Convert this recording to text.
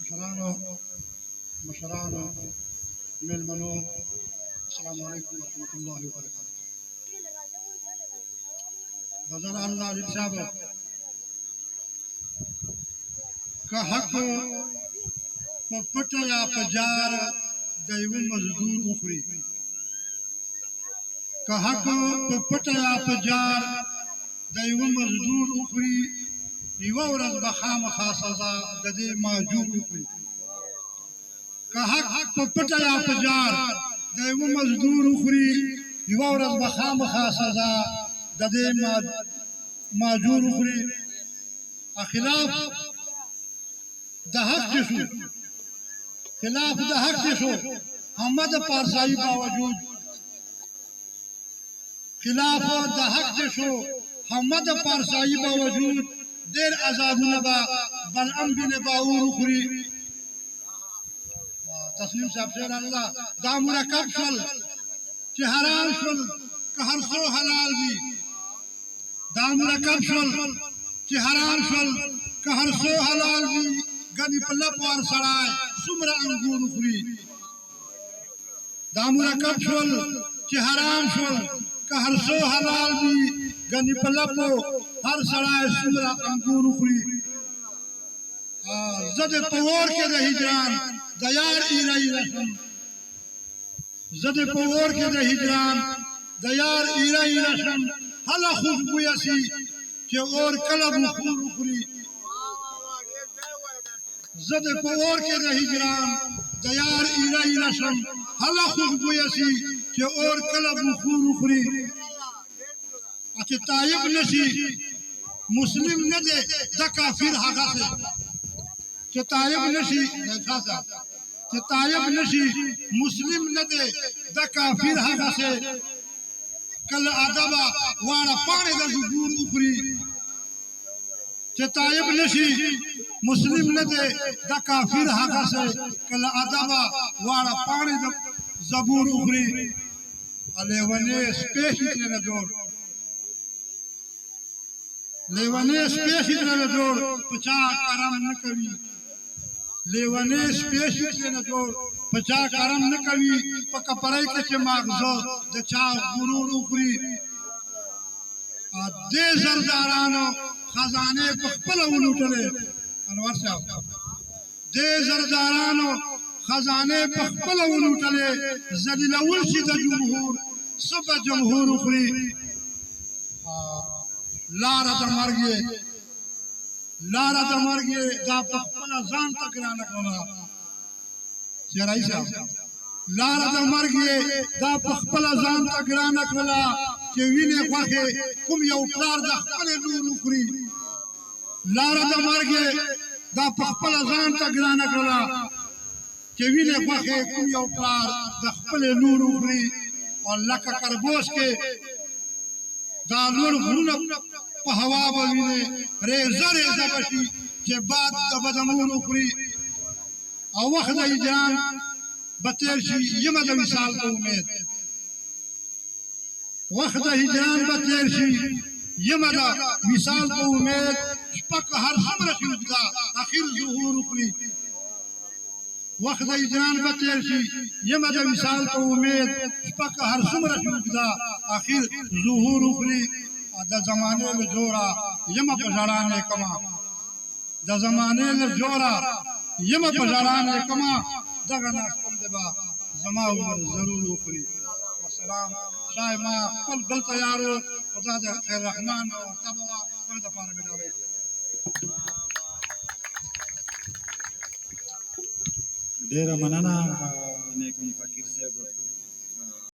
अफसरानों मशरानों मेलमनों अस्सलामु अलैकुम वरहमतुल्लाहि वबरकातुहू। गज़ल अल्लाह साहब का हक को पटया पजार दैव मजदूर उखरी का हक को पटया पजार दैव मजदूर उखरी युवा बखाम खासा गदे माजूर उखरी का हक को पटया पजार दैव मजदूर उखरी युवा बखाम खासा गदे माजूर उखरी खिलाफ दहक जसो खिलाफ दहक जसो हमद पारसाई बावजूद खिलाफ दहक जसो हमद पारसाई बावजूद देर आजाद नबा बलअम बिन बाऊर उखरी तस्लीम साहब शेर अल्लाह दामुरा कब सल कि हराम सल कहर सो हलाल भी दामुरा कब सल कि हराम सल कहर सो हलाल भी गनी पल्ला पार सराय सुमरा अंगूर उखरी दामुरा कब सल कि हराम सल कहर सो हलाल भी गनी पल्ला को हर सराय सुमरा अंगूर उखरी जद पवोर के रही जान दयार इराई रसम जद पवोर के रही जान दयार इराई रसम हला खुशबू ऐसी कि और कलब खूर उखरी जद पवोर के रही जान दयार इराई रसम हला खुशबू ऐसी कि और कलब खूर उखरी अच्छा तायब नशी मुस्लिम न दे द काफिर हागा से कि तायब नशी खासा कि तायब नशी मुस्लिम न दे द काफिर हागा से कल अदबा वारा पाने द जुबूर उखरी कि तायब नशी मुस्लिम न दे द काफिर हागा से कल अदबा वारा पाने द जबूर उखरी अलेवने स्पेस इतने जोर लेवने स्पेस इतने जोर पचा करम न कभी लेवने स्पेस इतने जोर पचा करम न कभी पका पराई के चे मागजो दचा गुरूर उखरी दे जरदारानो खजाने पखपल उलूटले अनवर साहब दे जरदारानो खजाने पखपल उलूटले जलिलउल सी द जमहूर सब जमहूर उखरी लारा द मर गए दा पखपला जान तकराना कोना शेराई साहब लारा द मर गए दा पखपला जान तकराना कोना कि विने खाके कुम यौ प्लार द खपले नूर उखरी लारा द मर गए दा पखपला जान तकराना कोना कि विने खाके कुम यौ प्लार द खपले नूर उखरी और लक करबोस के दालूर गुरुन पहवा बविने रेज़ा रेज़ा बशी के बाद तबदमूर उखरी और वक्त जान बतेरशी ये मद विशाल को उम्मीद वक्त जान बतेरशी ये मद विशाल को उम्मीद पक हर हमर शुदा आखिर ज़ुहूर उखरी वक्त जान बतेरशी ये मद विशाल को उम्मीद पक हर हमर शुदा आखिर ज़ुहूर उखरी द जमाने में जोरा यम पजाराने कमा द जमाने में जोरा यम पजाराने कमा दगना संदबा जमा उमर जरूर उखरी सलाम शायमा कुल बल तैयारो खुदा दे खैर रहमान और तबवा और द पार मिलावे डेरा मनना ने कुम फकीर